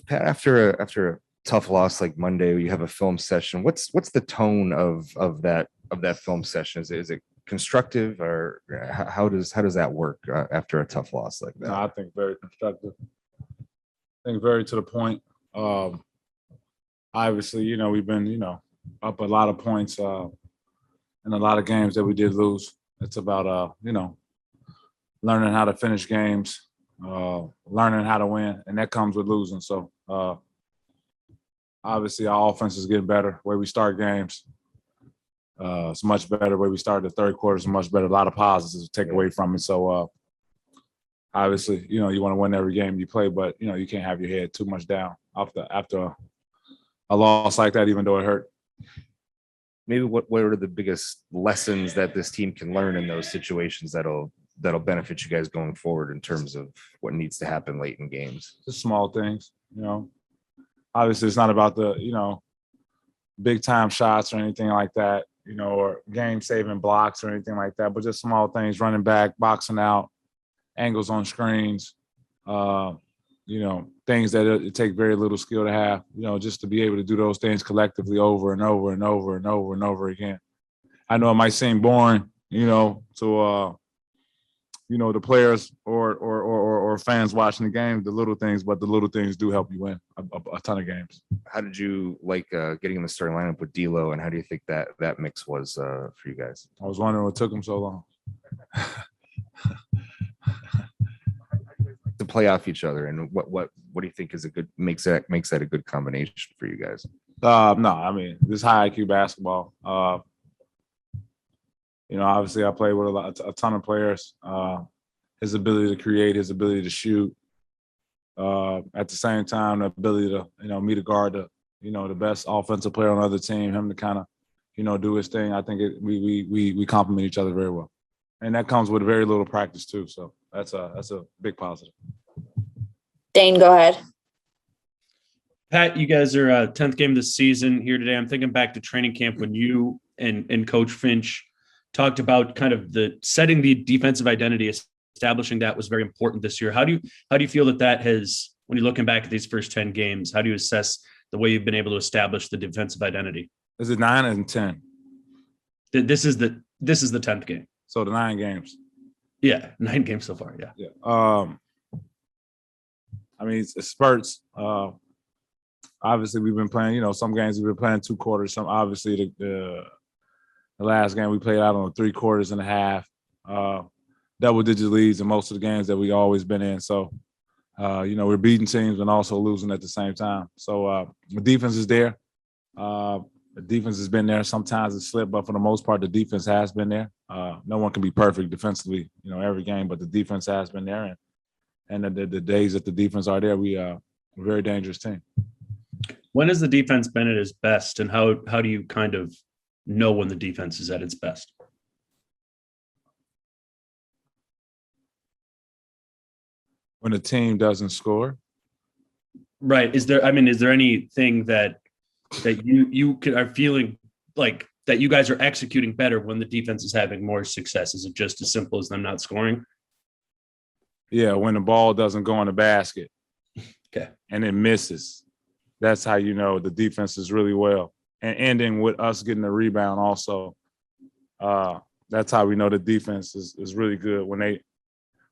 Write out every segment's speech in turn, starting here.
Pat, after a tough loss like Monday, you have a film session. What's the tone of that film session? Is it constructive, or how does that work after a tough loss like that? No, I think very constructive. I think very to the point. Obviously, we've been, up a lot of points in a lot of games that we did lose. It's about, learning how to finish games, learning how to win, and that comes with losing. So, obviously, our offense is getting better. The way we start games, it's much better. The way we started the third quarter is much better. A lot of positives to take away from it. So, obviously, you want to win every game you play, but, you can't have your head too much down after a loss like that, even though it hurt. Maybe what are the biggest lessons that this team can learn in those situations that'll benefit you guys going forward in terms of what needs to happen late in games? Just small things, Obviously, it's not about the, big time shots or anything like that, or game saving blocks or anything like that, but just small things, running back, boxing out, angles on screens, things that it take very little skill to have, just to be able to do those things collectively over and over and over and over and over again. I know it might seem boring, to the players or fans watching the game, the little things, but the little things do help you win a ton of games. How did you like getting in the starting lineup with D'Lo, and how do you think that mix was for you guys? I was wondering what took them so long. To play off each other, and what do you think is makes that a good combination for you guys? No, I mean, this high IQ basketball. Obviously I played with a ton of players. His ability to create, his ability to shoot. At the same time, the ability to, me to guard the best offensive player on the other team, him to kind of, do his thing. I think we complement each other very well, and that comes with very little practice too. So that's a big positive. Dane, go ahead. Pat, you guys are 10th game of the season here today. I'm thinking back to training camp when you and Coach Finch talked about kind of setting the defensive identity, establishing that was very important this year. How do you feel that has, when you're looking back at these first 10 games, how do you assess the way you've been able to establish the defensive identity? Is it 9 and 10? This is the 10th game. So the 9 games. Yeah, 9 games so far. Yeah. Yeah. I mean, it's spurts. Obviously, we've been playing. Some games we've been playing 2 quarters. Some obviously the last game we played out on 3 quarters and a half. Double-digit leads in most of the games that we always been in. So, we're beating teams and also losing at the same time. So the defense is there. The defense has been there. Sometimes it's slipped, but for the most part, the defense has been there. No one can be perfect defensively, every game, but the defense has been there. And the days that the defense are there, we are a very dangerous team. When has the defense been at its best, and how do you kind of know when the defense is at its best? When the team doesn't score. Right. Is there anything that you are feeling like that you guys are executing better when the defense is having more success? Is it just as simple as them not scoring? Yeah, when the ball doesn't go in the basket. Okay. And it misses. That's how you know the defense is really well. And ending with us getting the rebound also. That's how we know the defense is really good. When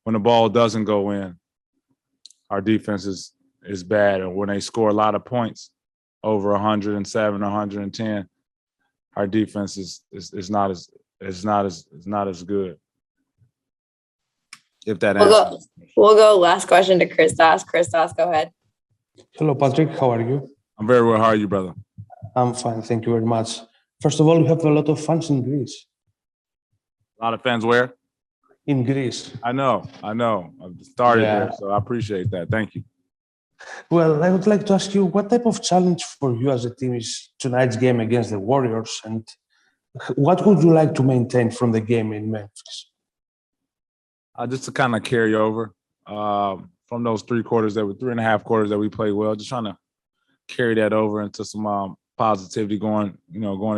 the ball doesn't go in, our defense is bad. And when they score a lot of points, over 107, 110, our defense is not as good. If that answers. We'll go last question to Christos. Christos, go ahead. Hello, Patrick. How are you? I'm very well. How are you, brother? I'm fine. Thank you very much. First of all, we have a lot of fans in Greece. A lot of fans where? In Greece. I know. I've started there, so I appreciate that. Thank you. Well, I would like to ask you, what type of challenge for you as a team is tonight's game against the Warriors, and what would you like to maintain from the game in Memphis? Just to kind of carry over from those 3 and a half quarters that we played well, just trying to carry that over into some positivity going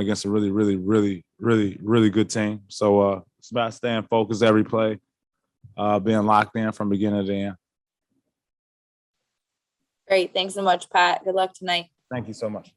against a really, really, really, really, really good team. So it's about staying focused every play, being locked in from beginning to end. Great. Thanks so much, Pat. Good luck tonight. Thank you so much.